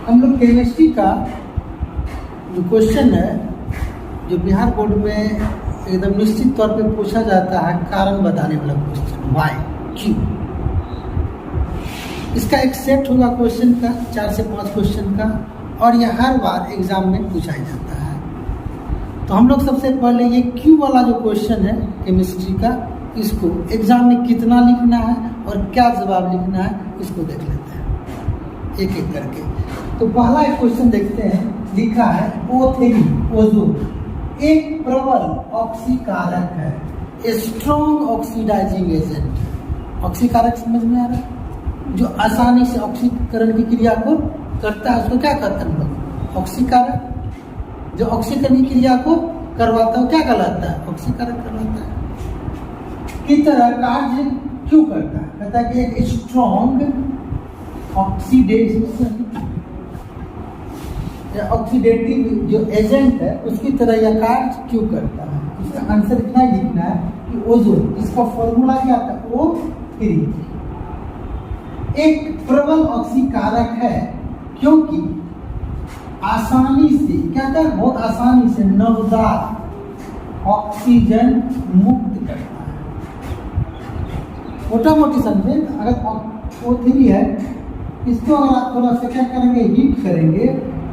हम लोग केमिस्ट्री का जो क्वेश्चन है, जो बिहार बोर्ड में एकदम निश्चित तौर पे पूछा जाता है, कारण बताने वाला क्वेश्चन, वाई, क्यों। इसका एक सेट होगा क्वेश्चन का, 4 से 5 क्वेश्चन का, और यह हर बार एग्जाम में पूछा जाता है। तो हम लोग सबसे पहले ये क्यों वाला जो क्वेश्चन है केमिस्ट्री का, इसको एग्जाम में कितना लिखना है और क्या जवाब लिखना है, इसको देख लेते हैं एक एक करके। तो पहला एक क्वेश्चन देखते हैं, लिखा है O3 ओजोन एक प्रबल ऑक्सीकारक है, स्ट्रॉन्ग ऑक्सीडाइजिंग एजेंट। ऑक्सीकारक समझ में आ रहा है? जो आसानी से ऑक्सीकरण की क्रिया को करता है, उसको क्या कहते हैं हम लोग? ऑक्सीकारक। जो ऑक्सीकरण की क्रिया को करवाता है क्या कहलाता है? ऑक्सीकारक कहलाता है। की तरह कार्य क्यों करता है? कहता है कि एक स्ट्रॉन्ग ऑक्सीडेटिव जो एजेंट है उसकी तरह यह कार्य क्यों करता है। इसका आंसर इतना ही लिखना है कि ओजोन, इसका फॉर्मूला क्या था? O3 एक प्रबल ऑक्सीकारक है क्योंकि आसानी से, क्या कहता है? बहुत आसानी से नवजात ऑक्सीजन मुक्त करता है। मोटा मोटी समझे, अगर O3 है, इसको अगर आप थोड़ा सा क्या करेंगे, हीट करेंगे,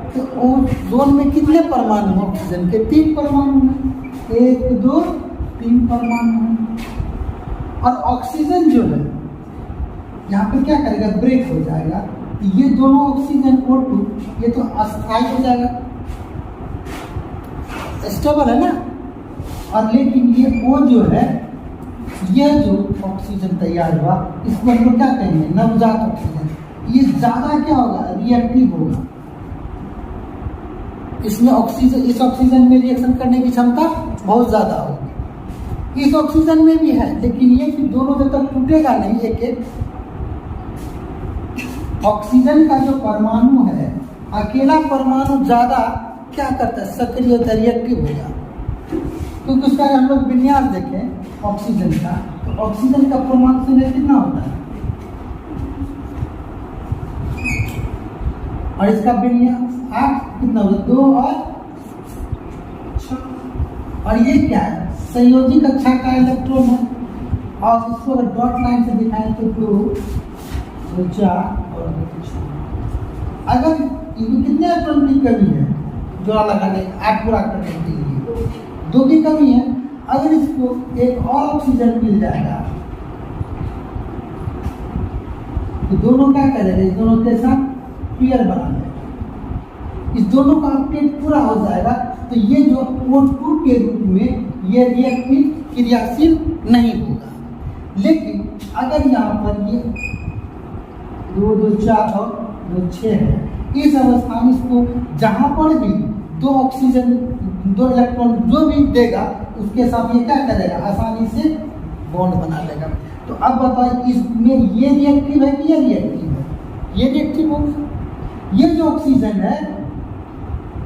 तो ओजोन में कितने परमाणु हैं ऑक्सीजन के? 3 परमाणु हैं। 1 2 3 परमाणु हैं। और ऑक्सीजन जो है यहाँ पे क्या करेगा? ब्रेक हो जाएगा। ये दोनों ऑक्सीजन O2 ये तो अस्थायी हो जाएगा, स्टेबल है ना। और लेकिन ये O जो है, यह जो ऑक्सीजन तैयार हुआ, इसको हम लोग क्या कहेंगे? नवजात ऑक्सीजन। ये ज्यादा क्या होगा? रिएक्टिव होगा। इसमें ऑक्सीजन, इस ऑक्सीजन में रिएक्शन करने की क्षमता बहुत ज्यादा होगी। इस ऑक्सीजन में भी है, लेकिन ये फिर दोनों जब तक टूटेगा नहीं, एक एक ऑक्सीजन का जो परमाणु है, अकेला परमाणु ज्यादा क्या करता है? सक्रिय होता है, रिएक्टिव होगा। क्योंकि उसका हम लोग विन्यास देखें ऑक्सीजन का, तो ऑक्सीजन का परमाणु संख्या कितना होता है? और इसका विन्यास 8 कितना होगा? 2 और 6। और ये क्या है? संयोजी कक्षा का इलेक्ट्रॉन है। और इसको अगर डॉट लाइन से दिखाएं तो 2 4 और 6। अगर इनमें कितने इलेक्ट्रॉन की कमी है जोड़ा लगाने, 8 पूरा करने के लिए 2 की कमी है। अगर इसको एक और ऑक्सीजन मिल जाएगा तो दोनों क्या करेंगे? इस दोनों के साथ पेयर बना लेगा। इस दोनों का अपडेट पूरा हो जाएगा, तो ये जो O2 के रूप में ये रिएक्टिव क्रियाशील नहीं होगा। लेकिन अगर यहाँ पर ये 2 2 4 और 2 6 है, इस अवस्था में इसको जहाँ पर भी 2 ऑक्सीजन 2 इलेक्ट्रॉन जो भी देगा, उसके साथ ये क्या करेगा? आसानी से बॉन्ड बना लेगा। तो अब बताइए, इसमें ये रिएक्टिव है कि ये रिएक्टिव है? ये रिएक्टिव होगा। ये जो ऑक्सीजन है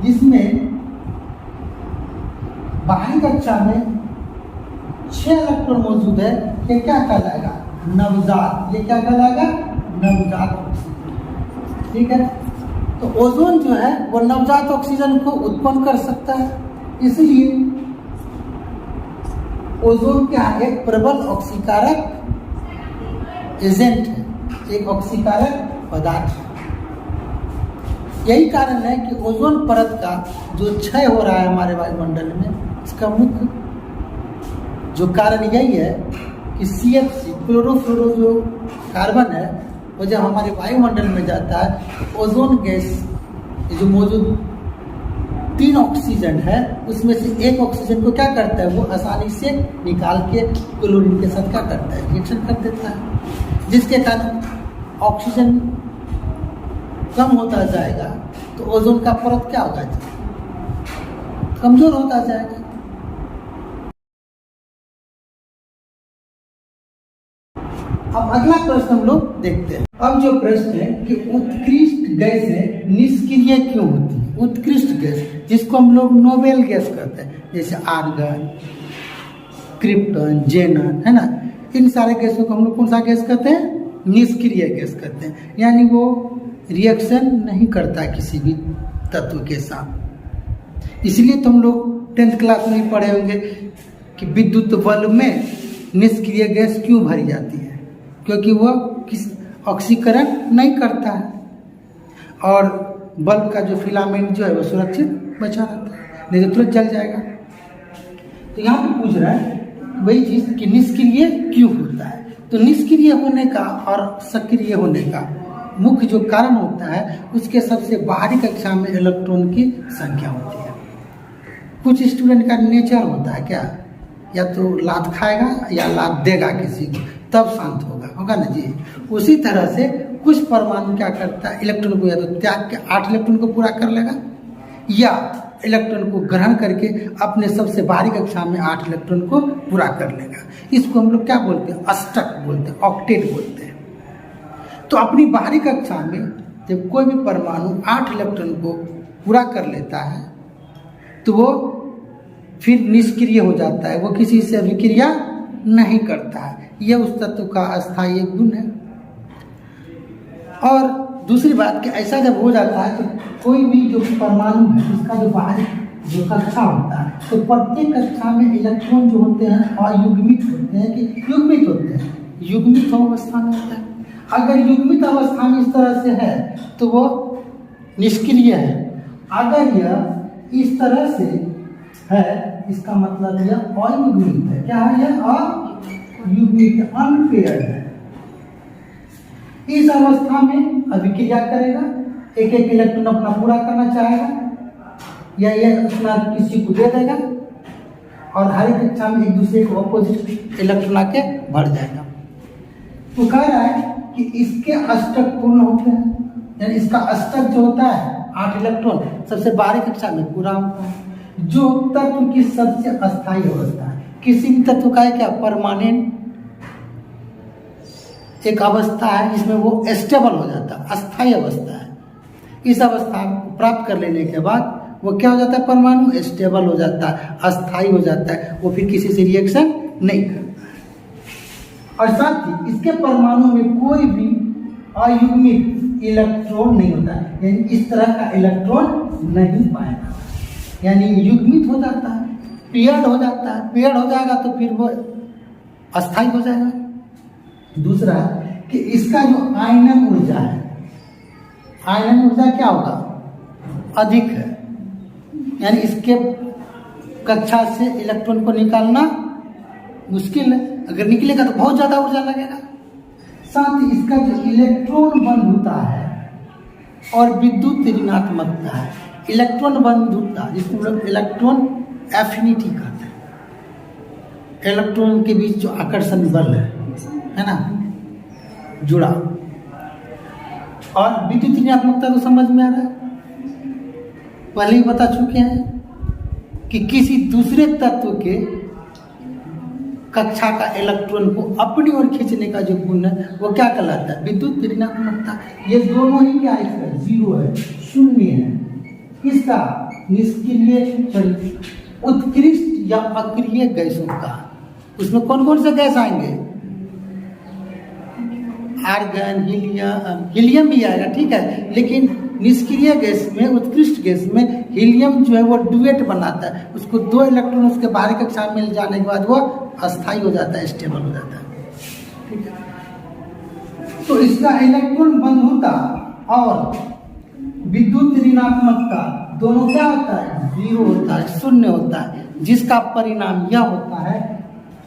जिसमें बाहरी कक्षा में 6 इलेक्ट्रॉन मौजूद है, ये क्या कहलाएगा? नवजात। ये क्या कहलाएगा? नवजात ऑक्सीजन। ठीक है। तो ओजोन जो है वो नवजात ऑक्सीजन को उत्पन्न कर सकता है, इसलिए ओजोन क्या है? एक प्रबल ऑक्सीकारक एजेंट है, एक ऑक्सीकारक पदार्थ है। यही कारण है कि ओजोन परत का जो क्षय हो रहा है हमारे वायुमंडल में, इसका मुख्य जो कारण यही है कि CFC क्लोरोफ्लोरो जो कार्बन है, वो जब हमारे वायुमंडल में जाता है, ओजोन गैस जो मौजूद 3 ऑक्सीजन है, उसमें से एक ऑक्सीजन को क्या करता है? वो आसानी से निकाल के क्लोरीन के साथ क्या करता है? रिएक्शन कर देता है, जिसके कारण ऑक्सीजन कम होता जाएगा, तो ओजोन का परत क्या होगा? कमजोर होता जाएगा। अब अगला प्रश्न हम लोग देखते हैं। अब जो प्रश्न है कि उत्कृष्ट गैसें निष्क्रिय क्यों होती है? उत्कृष्ट गैस जिसको हम लोग नोबेल गैस कहते हैं, जैसे आर्गन, क्रिप्टन, जेनन, है ना, इन सारे गैसों को हम लोग कौन सा गैस कहते हैं? निष्क्रिय गैस कहते हैं। यानी वो रिएक्शन नहीं करता किसी भी तत्व के साथ। इसलिए तो हम लोग 10th क्लास में ही पढ़े होंगे कि विद्युत बल्ब में निष्क्रिय गैस क्यों भरी जाती है, क्योंकि वह किस ऑक्सीकरण नहीं करता है और बल्ब का जो फिलामेंट जो है वो सुरक्षित बचा रहता है, नहीं तो तुरंत जल जाएगा। तो यहाँ पे पूछ रहा है वही चीज़ कि निष्क्रिय क्यों होता है। तो निष्क्रिय होने का और सक्रिय होने का मुख्य जो कारण होता है उसके सबसे बाहरी कक्षा में इलेक्ट्रॉन की संख्या होती है। कुछ स्टूडेंट का नेचर होता है क्या, या तो लात खाएगा या लात देगा किसी को तब शांत होगा ना जी। उसी तरह से कुछ परमाणु क्या करता है, इलेक्ट्रॉन को या तो त्याग के 8 इलेक्ट्रॉन को पूरा कर लेगा या इलेक्ट्रॉन को ग्रहण करके अपने सबसे बाहरी कक्षा में 8 इलेक्ट्रॉन को पूरा कर लेगा। इसको हम लोग क्या बोलते हैं, अष्टक बोलते हैं, ऑक्टेट बोलते हैं। तो अपनी बाहरी कक्षा में जब कोई भी परमाणु 8 इलेक्ट्रॉन को पूरा कर लेता है तो वो फिर निष्क्रिय हो जाता है, वो किसी से अभिक्रिया नहीं करता है। यह उस तत्व का अस्थायी गुण है। और दूसरी बात कि ऐसा जब हो जाता है तो कोई भी जो परमाणु है उसका जो बाहरी जो कक्षा होता है तो प्रत्येक कक्षा में इलेक्ट्रॉन जो होते हैं अयुग्मित होते हैं कि युग्मित होते हैं, युग्मित अवस्था में होता है। अगर युग्मित अवस्था में इस तरह से है तो वो निष्क्रिय है। अगर यह इस तरह से है इसका मतलब यह अयुग्मित है। क्या है, यह अयुग्मित अनपेयर्ड है। इस अवस्था में अभिक्रिया करेगा, एक एक इलेक्ट्रॉन अपना पूरा करना चाहेगा या यह अपना किसी को दे देगा और हर एक कक्षा में एक दूसरे को अपोजिट इलेक्ट्रॉन आके बढ़ जाएगा। तो कह रहा है कि इसके अष्टक पूर्ण होते हैं, यानी इसका अष्टक जो होता है 8 इलेक्ट्रॉन सबसे बाहरी कक्षा में पूरा होता है। जो तत्व की सबसे अस्थायी अवस्था है, किसी भी तत्व का है क्या, परमानेंट एक अवस्था है जिसमें वो स्टेबल हो जाता है, अस्थायी अवस्था है। इस अवस्था को प्राप्त कर लेने के बाद वो क्या हो जाता है, परमाणु स्टेबल हो जाता है, अस्थायी हो जाता है, वो फिर किसी से रिएक्शन नहीं करता है। और साथ ही इसके परमाणु में कोई भी अयुग्मित इलेक्ट्रॉन नहीं होता है, यानी इस तरह का इलेक्ट्रॉन नहीं पाएगा, यानी युग्मित हो जाता है, पेयर्ड हो जाता है। पेयर्ड हो जाएगा तो फिर वो अस्थायी हो जाएगा। दूसरा कि इसका जो आयनन ऊर्जा है, आयनन ऊर्जा क्या होगा, अधिक है, यानी इसके कक्षा से इलेक्ट्रॉन को निकालना मुश्किल है, अगर निकलेगा तो बहुत ज़्यादा ऊर्जा लगेगा। साथ ही इसका जो इलेक्ट्रॉन बंधुता है और विद्युत ऋणात्मकता है, इलेक्ट्रॉन बंधुता जिसको हम लोग इलेक्ट्रॉन एफिनिटी कहते हैं, इलेक्ट्रॉन के बीच जो आकर्षण बल है ना, जुड़ा। और विद्युत ऋणात्मकता तो समझ में आ रहा है, पहले ही बता चुके हैं कि किसी दूसरे तत्व के कक्षा का इलेक्ट्रॉन को अपनी ओर खींचने का जो गुण है वो क्या कहलाता है, विद्युत ऋणात्मकता। ये दोनों ही क्या है, जीरो है, शून्य है। किसका, निष्क्रिय उत्कृष्ट या अक्रिय गैसों का। उसमें कौन कौन से गैस आएंगे, आर्गन, हीलियम भी आएगा, ठीक है। लेकिन निष्क्रिय गैस में, उत्कृष्ट गैस में हीलियम जो है वो डुएट बनाता है, उसको 2 इलेक्ट्रॉन उसके बाहरी कक्षा में मिल जाने के बाद वो अस्थायी हो जाता है, स्टेबल हो जाता है, ठीक है। तो इसका इलेक्ट्रॉन बंधुता और विद्युत ऋणात्मकता दोनों क्या होता है, जीरो होता है, शून्य होता है, जिसका परिणाम यह होता है,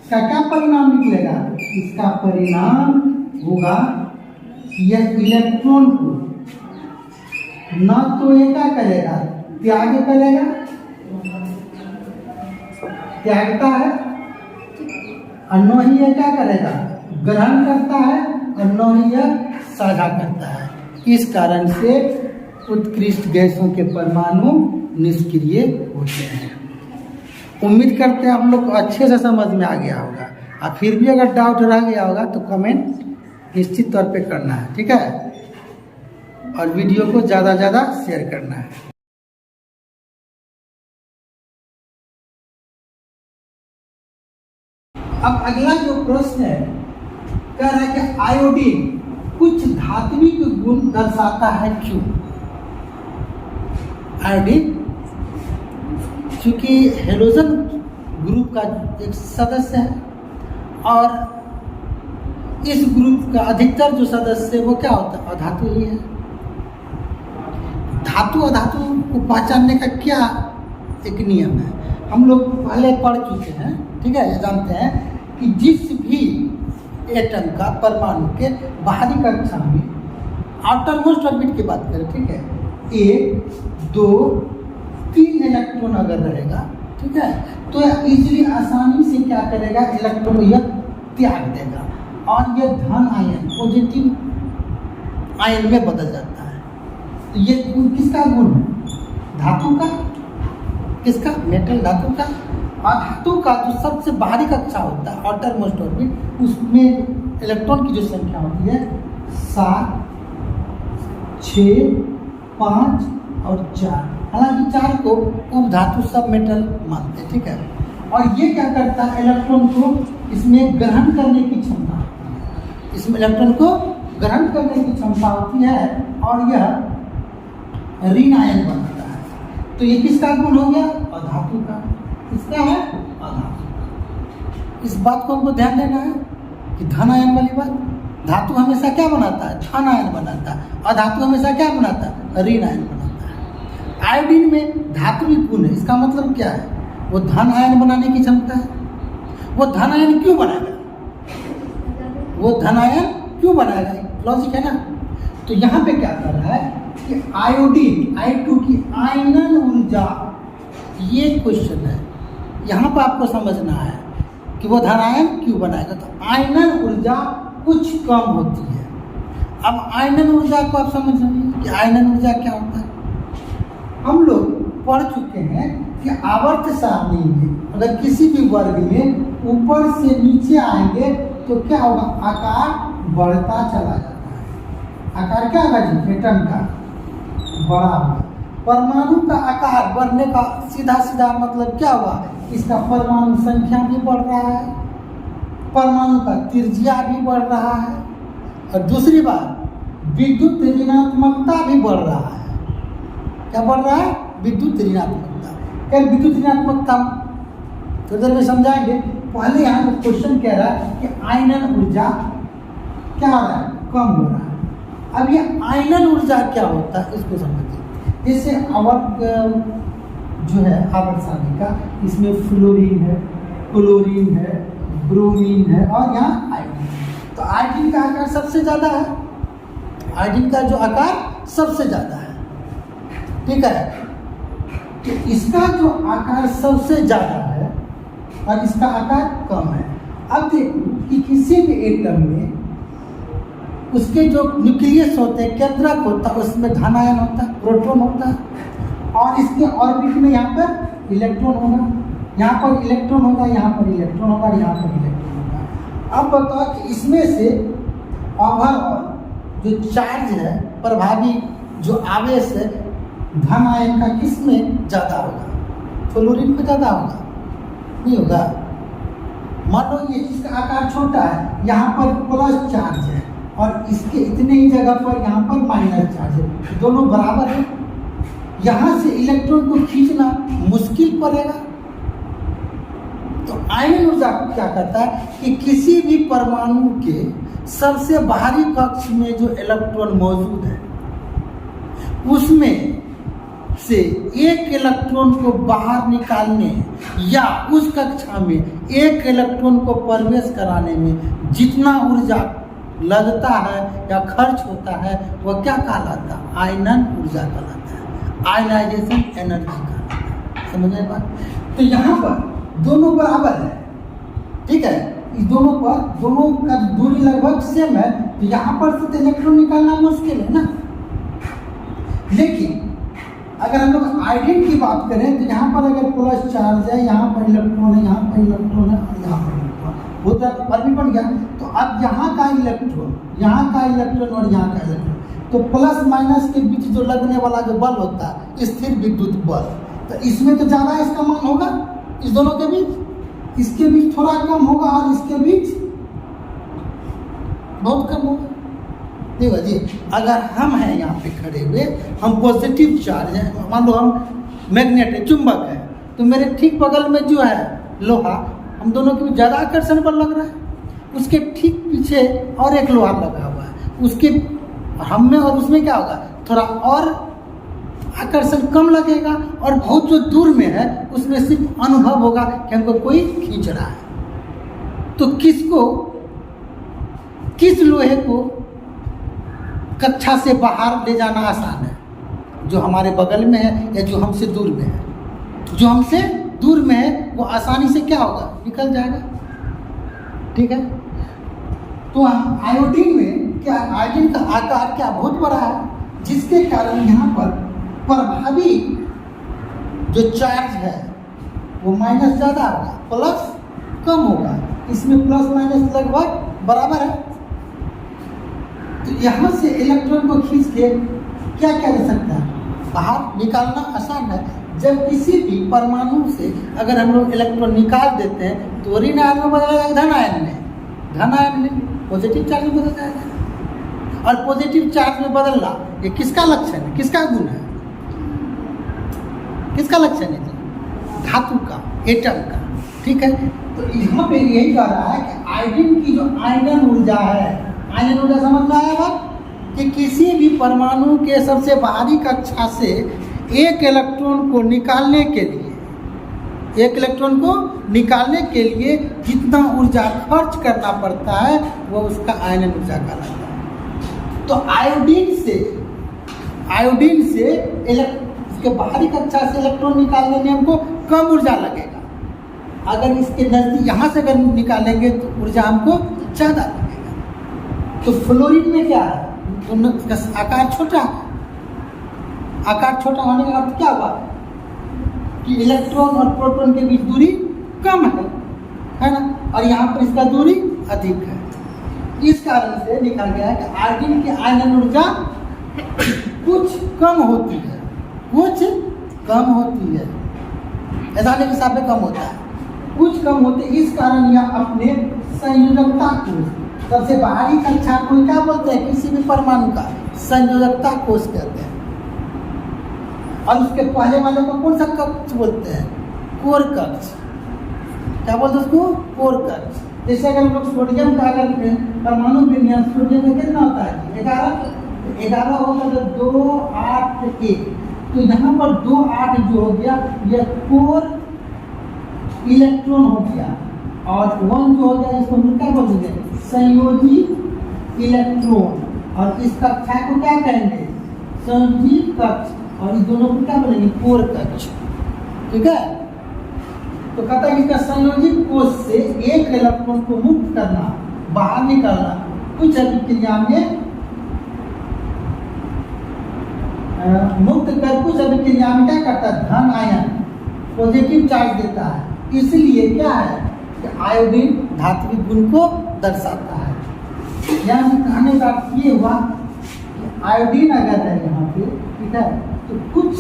क्या परिणाम निकलेगा, इसका परिणाम होगा यह इलेक्ट्रॉन को न तो ये क्या करेगा, त्याग करेगा, त्यागता है, और न ही यह क्या करेगा, ग्रहण करता है, और न ही यह साझा करता है। इस कारण से उत्कृष्ट गैसों के परमाणु निष्क्रिय होते हैं। उम्मीद करते हैं आप लोग को अच्छे से समझ में आ गया होगा, और फिर भी अगर डाउट रह गया होगा तो कमेंट निश्चित तौर पे करना है, ठीक है। और वीडियो को ज़्यादा ज़्यादा शेयर करना है। अब अगला जो प्रश्न है, कह रहा है कि आयोडीन कुछ धात्विक गुण दर्शाता है क्यों? आयोडीन चूंकि हेलोजन ग्रुप का एक सदस्य है और इस ग्रुप का अधिकतर जो सदस्य है वो क्या होता है? अधातु ही है। धातु अधातु को पहचानने का क्या एक नियम है, हम लोग पहले पढ़ चुके हैं, ठीक है। ये जानते हैं कि जिस भी एटम का परमाणु के बाहरी कक्षा में आउटर मोस्ट ऑर्बिट की बात करें, ठीक है, 1 2 3 इलेक्ट्रॉन अगर रहेगा, ठीक है, तो इजीली आसानी से क्या करेगा? इलेक्ट्रॉन यह त्याग देगा और यह धन आयन पॉजिटिव आयन में बदल जाता है। तो ये गुण किसका गुण है? धातु का। किसका? मेटल धातु का। और धातु का जो सबसे बाहरी कक्षा होता है आउटर मोस्ट ऑर्बिट, उसमें इलेक्ट्रॉन की जो संख्या होती है 7 6 5 और 4। हालांकि 4 को उपधातु सब मेटल मानते हैं, ठीक है। और ये क्या करता है? इलेक्ट्रॉन को इसमें ग्रहण करने की क्षमता होती है, इसमें इलेक्ट्रॉन को ग्रहण करने की क्षमता होती है और यह ऋण आयन बनाता है। तो ये किसका गुण हो गया? अधातु का। किसका है? अधातु। इस बात को हमको ध्यान देना है कि धन आयन वाली बात। धातु हमेशा क्या बनाता है? धन आयन बनाता है। अधातु हमेशा क्या बनाता है? ऋण आयन बनाता है। आयोडीन में धात्विक गुण है, इसका मतलब क्या है? वो धन आयन बनाने की क्षमता है। वो धन आयन क्यों बनाएगा? वो धन आयन क्यों बनाएगा? लॉजिक है ना। तो यहाँ पे क्या कर रहा है कि आयोडीन I2 की आयनन ऊर्जा, ये क्वेश्चन है, यहाँ पर आपको समझना है कि वो धन आयन क्यों बनाएगा। तो आयनन ऊर्जा कुछ कम होती है। अब आयनन ऊर्जा को आप समझ लीजिए कि आयनन ऊर्जा क्या होता है। हम लोग पढ़ चुके हैं कि आवर्त सारणी में अगर किसी भी वर्ग में ऊपर से नीचे आएंगे तो क्या होगा? आकार बढ़ता चला जाता है। आकार क्या होगा जी? एटम का बड़ा होगा। परमाणु का आकार बढ़ने का सीधा सीधा मतलब क्या हुआ? इसका परमाणु संख्या भी बढ़ रहा है, परमाणु का त्रिज्या भी बढ़ रहा है, और दूसरी बात विद्युत ऋणात्मकता भी बढ़ रहा है। क्या बढ़ रहा है? विद्युत ऋणात्मकता। क्या विद्युत ऋणात्मकता थोड़ी देर में समझाएंगे। पहले यहाँ क्वेश्चन कह रहा है कि आयनन ऊर्जा क्या हो रहा है? कम हो रहा है। अब ये आयनन ऊर्जा क्या होता है इसको समझिए। जैसे आवर्त जो है आवर्त सारणी का, इसमें फ्लोरीन है, क्लोरीन है, ब्रोमीन है और यहाँ आयोडीन। तो आयोडीन का आकार सबसे ज़्यादा है। आयोडीन का जो आकार सबसे ज़्यादा है, ठीक है। तो इसका जो आकार सबसे ज़्यादा है और इसका आकार कम है। अब देखो कि किसी भी एटम में उसके जो न्यूक्लियस होते हैं, केंद्रक होता है, उसमें धन आयन होता है, प्रोटॉन होता है, और इसके ऑर्बिट में यहाँ पर इलेक्ट्रॉन होगा, यहाँ पर इलेक्ट्रॉन होगा, यहाँ पर इलेक्ट्रॉन होगा, यहाँ पर इलेक्ट्रॉन होगा। अब बताओ कि इसमें से ओवरऑल जो चार्ज है, प्रभावी जो आवेश है, धन आयन का किस में ज़्यादा होगा? फ्लोरीन में ज़्यादा होगा? नहीं होगा। मान लो ये इसका आकार छोटा है, यहाँ पर प्लस चार्ज है और इसके इतने ही जगह पर यहाँ पर माइनस चार्ज है, दोनों बराबर है। यहाँ से इलेक्ट्रॉन को खींचना मुश्किल पड़ेगा। तो आयनन ऊर्जा क्या कहता है कि किसी भी परमाणु के सबसे बाहरी कक्ष में जो इलेक्ट्रॉन मौजूद है उसमें से एक इलेक्ट्रॉन को बाहर निकालने या उस कक्षा में एक इलेक्ट्रॉन को प्रवेश कराने में जितना ऊर्जा लगता है या खर्च होता है वह क्या कहलाता है? आयनन ऊर्जा कहलाता है, आयनाइजेशन एनर्जी कहलाता है। समझ में बात? तो यहाँ पर दोनों बराबर है, ठीक है। इस दोनों पर दोनों का दूरी लगभग सेम है, तो यहाँ पर से तो इलेक्ट्रॉन निकालना मुश्किल है ना। लेकिन अगर हम लोग आयोडीन की बात करें तो यहाँ पर अगर प्लस चार्ज है, यहाँ पर इलेक्ट्रॉन है, यहाँ पर इलेक्ट्रॉन है और यहाँ पर इलेक्ट्रॉन, वो तो ऑर्बिट बन गया। तो अब यहाँ का इलेक्ट्रॉन, यहाँ का इलेक्ट्रॉन और यहाँ का इलेक्ट्रॉन, तो प्लस माइनस के बीच जो लगने वाला जो बल होता है स्थिर विद्युत बल, तो इसमें तो ज़्यादा इसका मान होगा इस दोनों के बीच, इसके बीच थोड़ा कम होगा और इसके बीच बहुत कम होगा। देखो जी, अगर हम हैं यहाँ पे खड़े हुए, हम पॉजिटिव चार्ज है, मान लो हम मैग्नेट है, चुंबक है, तो मेरे ठीक बगल में जो है लोहा, हम दोनों के ज़्यादा आकर्षण बल लग रहा है, उसके ठीक पीछे और एक लोहा लगा हुआ है, उसके हम में और उसमें क्या होगा, थोड़ा और आकर्षण कम लगेगा, और बहुत जो दूर में है उसमें सिर्फ अनुभव होगा कि हमको कोई खींच रहा है। तो किस लोहे को कक्षा से बाहर ले जाना आसान है? जो हमारे बगल में है या जो हमसे दूर में है? जो हमसे दूर में है वो आसानी से क्या होगा, निकल जाएगा। ठीक है, तो आयोडीन में क्या, आयोडीन का आकार क्या बहुत बड़ा है, जिसके कारण यहाँ पर प्रभावी जो चार्ज है वो माइनस ज़्यादा होगा, प्लस कम होगा। इसमें प्लस माइनस लगभग बराबर है। तो यहाँ से इलेक्ट्रॉन को खींच के क्या किया जा सकता है, बाहर निकालना आसान है। जब किसी भी परमाणु से अगर हम लोग इलेक्ट्रॉन निकाल देते हैं तो ऋण आयन में बदल जाएगा धन आयन में, धन आयन में पॉजिटिव चार्ज में बदल जाएगा। और पॉजिटिव चार्ज में बदलना ये किसका लक्षण है, किसका गुण है, किसका लक्षण है जी? धातु का, एटम का। ठीक है, तो यहाँ पे यही कह रहा है कि आयोडीन की जो आयनन ऊर्जा है, आयनन ऊर्जा समझ में आया बात, कि किसी भी परमाणु के सबसे बाहरी कक्षा से एक इलेक्ट्रॉन को निकालने के लिए, एक इलेक्ट्रॉन को निकालने के लिए जितना ऊर्जा खर्च करना पड़ता है वो उसका आयनन ऊर्जा कहलाता है। तो आयोडीन से इसके बाहरी कक्षा से इलेक्ट्रॉन निकालने में हमको कम ऊर्जा लगेगा। अगर इसके नजदीक यहाँ से अगर निकालेंगे तो ऊर्जा हमको ज़्यादा लगेगा। तो फ्लोरीन में क्या है, दोनों का आकार छोटा है। आकार छोटा होने का अर्थ क्या हुआ कि इलेक्ट्रॉन और प्रोटॉन के बीच दूरी कम है ना, और यहाँ पर इसका दूरी अधिक है। इस कारण से लिखा गया है कि आयोडीन की आयनन ऊर्जा कुछ कम होती है, कुछ कम होती है, ऐसा नहीं कि साथ में कम होता है, कुछ कम होते। इस कारण यह अपने संयोजकता कोष, सबसे बाहरी कक्षा को क्या बोलते हैं, किसी भी परमाणु का संयोजकता कोष कहते हैं। और उसके पहले वाले को कौन सा कक्ष बोलते हैं, कोर कक्ष। क्या बोलते हैं उसको, कोर कक्ष। जैसे अगर हम लोग सोडियम का अगर परमाणु विन्यास, सोडियम का कितना होता है 11 होगा तो 2 8 1, तो यहाँ पर 2 8 जो हो गया यह कोर इलेक्ट्रॉन हो गया, और 1 जो हो गया इसको हम क्या बोलेंगे, संयोजी इलेक्ट्रॉन। और इस कक्षा को क्या कहेंगे, संयोजी कक्ष, और इस दोनों को क्या बोलेंगे, कोर कक्ष। ठीक है, तो कहता है कि इसका संयोजित कोष से एक इलेक्ट्रॉन को मुक्त करना, बाहर निकालना, कुछ अभिक्रिया में मुक्त कर कुछ अभिक्रिया में क्या करता है, धन आयन पॉजिटिव चार्ज देता है। इसलिए क्या है कि आयोडीन धात्विक गुण को दर्शाता है। यहाँ से कहने का ये हुआ कि आयोडीन अगर है यहाँ पे, ठीक है, तो कुछ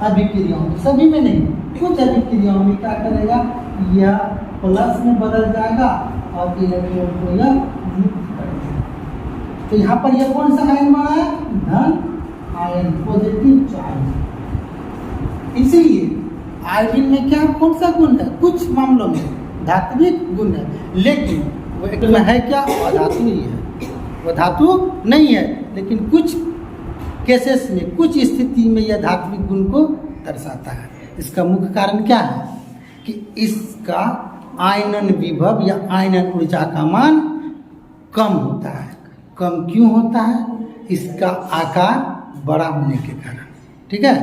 अभिक्रियाओं में, सभी में नहीं, कुछ अभिक्रियाओं में क्या करेगा, यह प्लस में बदल जाएगा और इलेक्ट्रॉन को यह मुक्त कर देगा। तो यहाँ पर यह कौन सा आयन बना है, धन आयन, पॉजिटिव चार्ज। इसलिए आयोडीन में क्या कौन सा गुण है, कुछ मामलों में धात्विक गुण है, लेकिन वो एक में है क्या, अधातु ही है, वो धातु नहीं है, लेकिन कुछ केसेस में, कुछ स्थिति में यह धात्विक गुण को दर्शाता है। इसका मुख्य कारण क्या है कि इसका आयनन विभव या आयनन ऊर्जा का मान कम होता है। कम क्यों होता है, इसका आकार बड़ा होने के कारण। ठीक है,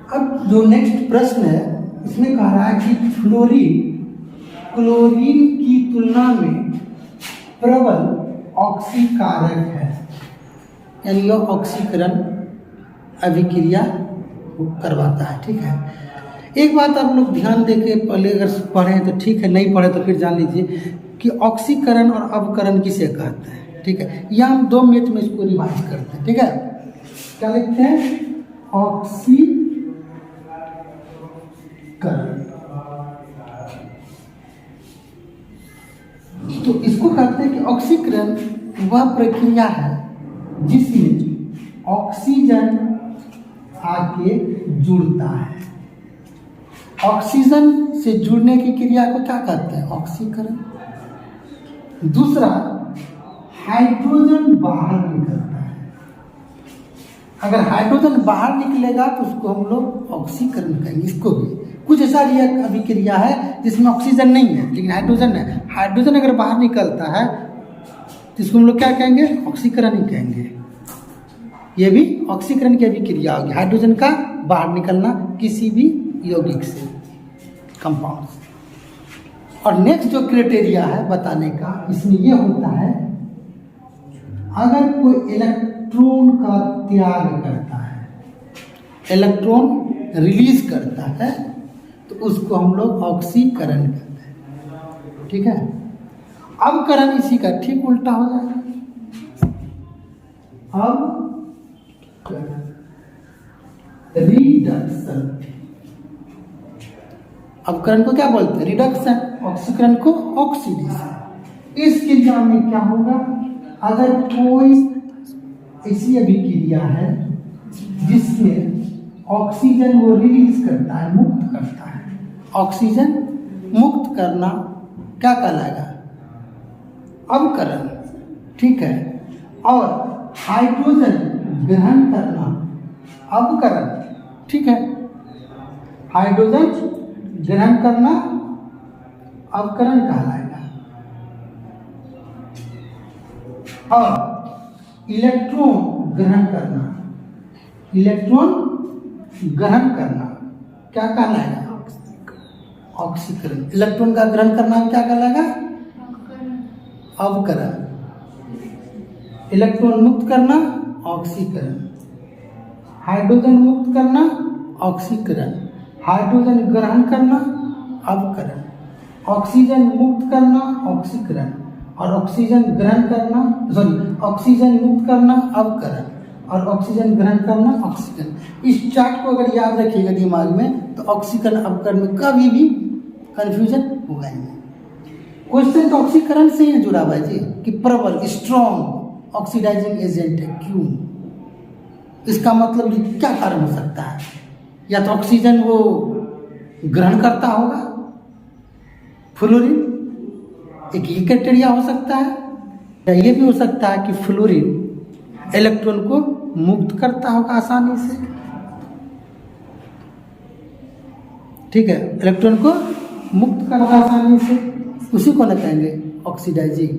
अब जो नेक्स्ट प्रश्न है इसमें कह रहा है कि फ्लोरीन क्लोरीन की तुलना में प्रबल ऑक्सीकारक है, यानी यह ऑक्सीकरण अभिक्रिया करवाता है। ठीक है, एक बात आप लोग ध्यान देके पहले अगर पढ़ें तो ठीक है, नहीं पढ़े तो फिर जान लीजिए कि ऑक्सीकरण और अवकरण किसे कहते हैं। ठीक है, यह हम 2 मिनट में इसको रिवाइज करते हैं। ठीक है, क्या लिखते हैं, ऑक्सीकरण, तो इसको कहते हैं कि ऑक्सीकरण वह प्रक्रिया है जिसमें ऑक्सीजन आके जुड़ता है। ऑक्सीजन से जुड़ने की क्रिया को क्या कहते हैं? ऑक्सीकरण। दूसरा, हाइड्रोजन बाहर निकलता है। अगर हाइड्रोजन बाहर निकलेगा तो उसको हम लोग ऑक्सीकरण कहेंगे। इसको भी कुछ ऐसा अभिक्रिया है जिसमें ऑक्सीजन नहीं है लेकिन हाइड्रोजन है। हाइड्रोजन अगर बाहर निकलता है तो इसको हम लोग क्या कहेंगे? ऑक्सीकरण ही कहेंगे। ये भी ऑक्सीकरण की अभिक्रिया होगी, हाइड्रोजन का बाहर निकलना किसी भी यौगिक से, कंपाउंड से। और नेक्स्ट जो क्राइटेरिया है बताने का, इसमें ये होता है अगर कोई इलेक्ट्रॉन का त्याग करता है, इलेक्ट्रॉन रिलीज करता है, तो उसको हम लोग ऑक्सीकरण कहते हैं। ठीक है। अवकरण इसी का ठीक उल्टा हो जाएगा। अब रिडक्शन, अवकरण को क्या बोलते हैं? रिडक्शन। ऑक्सीकरण को ऑक्सीडेशन। इस क्रिया में क्या होगा? अगर कोई ऐसी अभिक्रिया है जिसमें ऑक्सीजन वो रिलीज करता है, मुक्त करता है, ऑक्सीजन मुक्त करना क्या कहलाएगा? अवकरण। ठीक है। और हाइड्रोजन ग्रहण करना अवकरण। ठीक है। हाइड्रोजन ग्रहण करना अवकरण कहलाएगा। और इलेक्ट्रॉन ग्रहण करना, इलेक्ट्रॉन ग्रहण करना क्या कहलाएगा? ऑक्सीकरण। इलेक्ट्रॉन का ग्रहण करना क्या कहलाएगा? अवकरण। इलेक्ट्रॉन मुक्त करना ऑक्सीकरण। हाइड्रोजन मुक्त करना ऑक्सीकरण। हाइड्रोजन ग्रहण करना अवकरण। ऑक्सीजन मुक्त करना ऑक्सीकरण। और ऑक्सीजन ग्रहण करना, ऑक्सीजन मुक्त करना अवकरण और ऑक्सीजन ग्रहण करना ऑक्सीकरण। इस चार्ट को अगर याद रखिएगा दिमाग में तो ऑक्सीकरण अवकरण में कभी भी कंफ्यूजन होगा ही नहीं। क्वेश्चन तो ऑक्सीकरण से ही जुड़ा हुआ है जी कि प्रबल स्ट्रॉन्ग ऑक्सीडाइजिंग एजेंट है। क्यों? इसका मतलब क्या कारण हो सकता है? या तो ऑक्सीजन वो ग्रहण करता होगा, फ्लोरीन, एक ये क्राइटेरिया हो सकता है। या ये भी हो सकता है कि फ्लोरीन इलेक्ट्रॉन को मुक्त करता होगा आसानी से। ठीक है। इलेक्ट्रॉन को मुक्त करता आसानी से, उसी को ना कहेंगे ऑक्सीडाइजिंग।